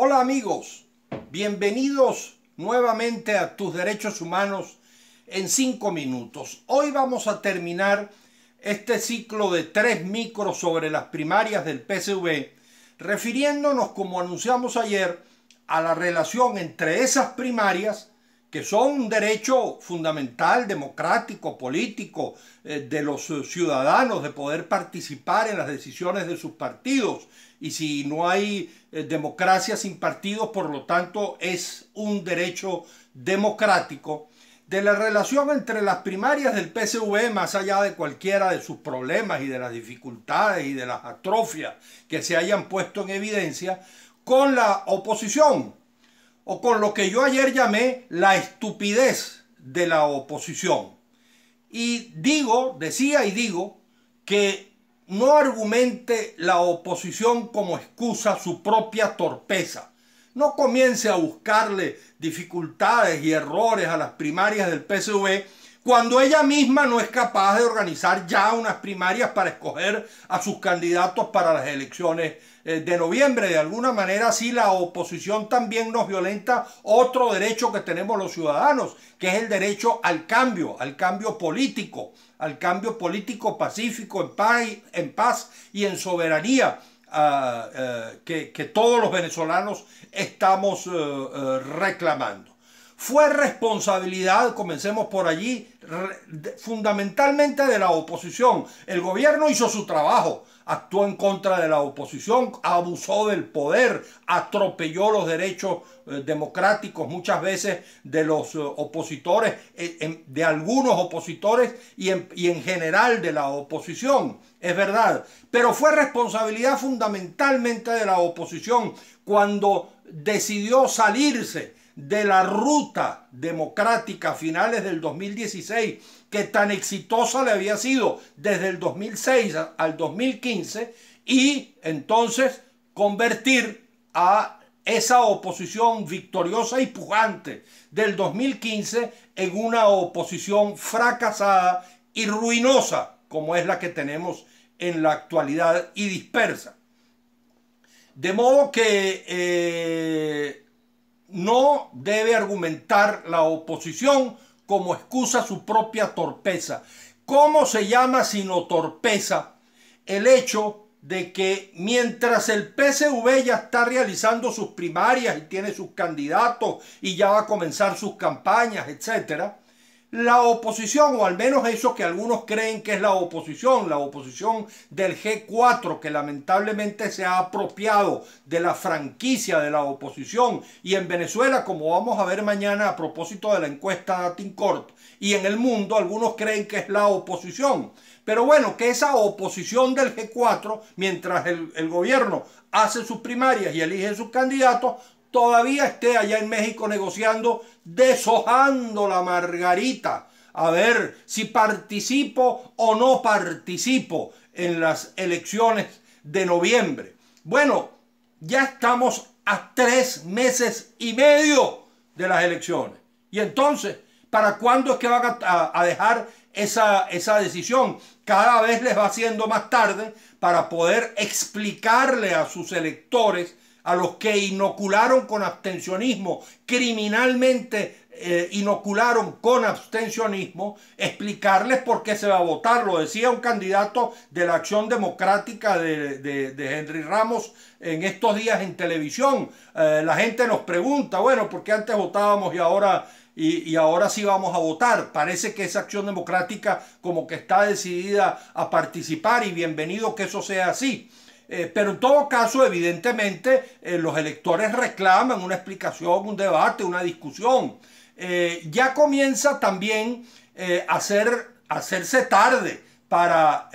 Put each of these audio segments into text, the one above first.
Hola amigos, bienvenidos nuevamente a Tus Derechos Humanos en 5 minutos. Hoy vamos a terminar este ciclo de 3 micros sobre las primarias del PSV, refiriéndonos, como anunciamos ayer, a la relación entre esas primarias, que son un derecho fundamental, democrático, político, de los ciudadanos de poder participar en las decisiones de sus partidos. Y si no hay democracia sin partidos, por lo tanto es un derecho democrático, de la relación entre las primarias del PSV, más allá de cualquiera de sus problemas y de las dificultades y de las atrofias que se hayan puesto en evidencia, con la oposición, o con lo que yo ayer llamé la estupidez de la oposición. Y decía y digo que no argumente la oposición como excusa su propia torpeza. No comience a buscarle dificultades y errores a las primarias del PSV cuando ella misma no es capaz de organizar ya unas primarias para escoger a sus candidatos para las elecciones de noviembre. De alguna manera, sí, la oposición también nos violenta otro derecho que tenemos los ciudadanos, que es el derecho al cambio político pacífico, en paz y en soberanía, que todos los venezolanos estamos reclamando. Fue responsabilidad, comencemos por allí, fundamentalmente de la oposición. El gobierno hizo su trabajo, actuó en contra de la oposición, abusó del poder, atropelló los derechos democráticos muchas veces de los opositores, de algunos opositores y en general de la oposición, es verdad. Pero fue responsabilidad fundamentalmente de la oposición cuando decidió salirse de la ruta democrática a finales del 2016, que tan exitosa le había sido desde el 2006 al 2015, y entonces convertir a esa oposición victoriosa y pujante del 2015 en una oposición fracasada y ruinosa, como es la que tenemos en la actualidad, y dispersa. De modo que no debe argumentar la oposición como excusa su propia torpeza. ¿Cómo se llama sino torpeza el hecho de que mientras el PSV ya está realizando sus primarias y tiene sus candidatos y ya va a comenzar sus campañas, etcétera, la oposición, o al menos eso que algunos creen que es la oposición del G4, que lamentablemente se ha apropiado de la franquicia de la oposición, y en Venezuela, como vamos a ver mañana a propósito de la encuesta Datincorp, y en el mundo algunos creen que es la oposición. Pero bueno, que esa oposición del G4, mientras el gobierno hace sus primarias y elige sus candidatos, todavía esté allá en México negociando, deshojando la margarita, a ver si participo o no participo en las elecciones de noviembre. Bueno, ya estamos a 3 meses y medio de las elecciones. Y entonces, ¿para cuándo es que van a dejar esa decisión? Cada vez les va haciendo más tarde para poder explicarle a sus electores, a los que inocularon con abstencionismo, criminalmente inocularon con abstencionismo, explicarles por qué se va a votar. Lo decía un candidato de la Acción Democrática de Henry Ramos en estos días en televisión. La gente nos pregunta, bueno, ¿por qué antes votábamos y ahora sí vamos a votar? Parece que esa Acción Democrática como que está decidida a participar, y bienvenido que eso sea así. Pero en todo caso, evidentemente, los electores reclaman una explicación, un debate, una discusión. Ya comienza también a hacerse tarde para,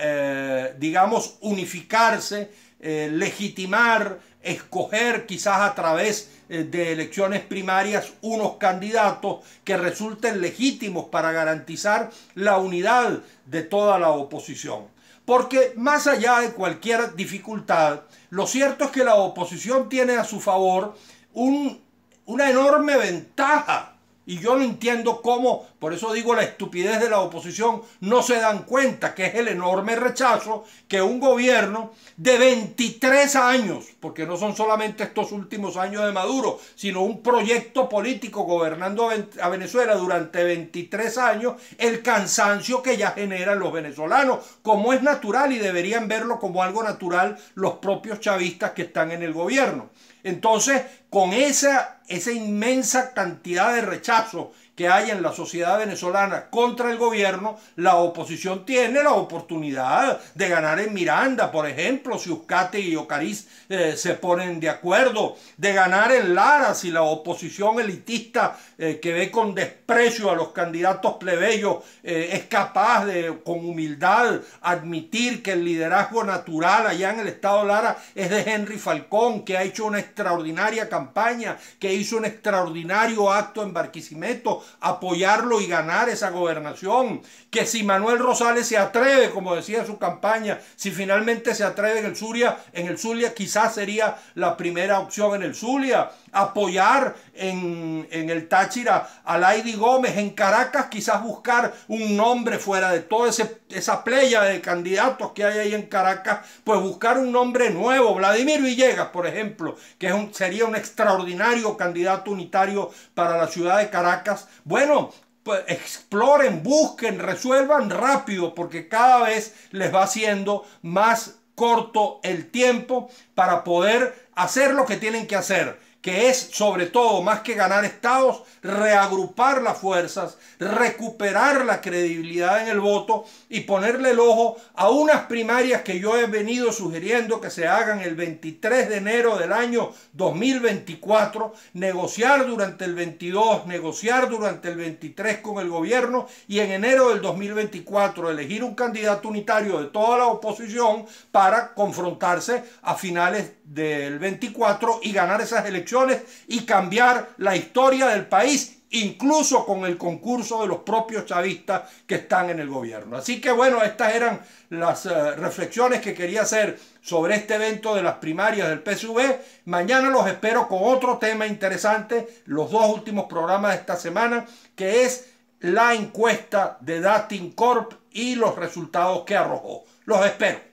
digamos, unificarse, legitimar, escoger quizás a través de elecciones primarias unos candidatos que resulten legítimos para garantizar la unidad de toda la oposición. Porque más allá de cualquier dificultad, lo cierto es que la oposición tiene a su favor una enorme ventaja. Y yo no entiendo cómo por eso digo la estupidez de la oposición, no se dan cuenta que es el enorme rechazo que un gobierno de 23 años, porque no son solamente estos últimos años de Maduro, sino un proyecto político gobernando a Venezuela durante 23 años, el cansancio que ya generan los venezolanos, como es natural y deberían verlo como algo natural los propios chavistas que están en el gobierno. Entonces, con esa inmensa cantidad de rechazo que hay en la sociedad venezolana contra el gobierno, la oposición tiene la oportunidad de ganar en Miranda, por ejemplo, si Uzcategui y Ocariz se ponen de acuerdo, de ganar en Lara, si la oposición elitista que ve con desprecio a los candidatos plebeyos es capaz de, con humildad, admitir que el liderazgo natural allá en el estado Lara es de Henry Falcón, que ha hecho una extraordinaria campaña, que hizo un extraordinario acto en Barquisimeto, apoyarlo y ganar esa gobernación, que si Manuel Rosales se atreve, como decía su campaña, si finalmente se atreve en el Zulia quizás sería la primera opción en el Zulia, apoyar en el Táchira a Lady Gómez, en Caracas quizás buscar un nombre fuera de toda esa playa de candidatos que hay ahí en Caracas, pues buscar un nombre nuevo, Vladimir Villegas, por ejemplo, que sería un extraordinario candidato unitario para la ciudad de Caracas. Bueno, pues exploren, busquen, resuelvan rápido, porque cada vez les va siendo más corto el tiempo para poder hacer lo que tienen que hacer, que es, sobre todo, más que ganar estados, reagrupar las fuerzas, recuperar la credibilidad en el voto y ponerle el ojo a unas primarias que yo he venido sugiriendo que se hagan el 23 de enero del año 2024, negociar durante el 22, negociar durante el 23 con el gobierno y en enero del 2024 elegir un candidato unitario de toda la oposición para confrontarse a finales del 24 y ganar esas elecciones y cambiar la historia del país, incluso con el concurso de los propios chavistas que están en el gobierno. Así que bueno, estas eran las reflexiones que quería hacer sobre este evento de las primarias del PSV. Mañana los espero con otro tema interesante, los dos últimos programas de esta semana, que es la encuesta de Dating Corp y los resultados que arrojó. Los espero.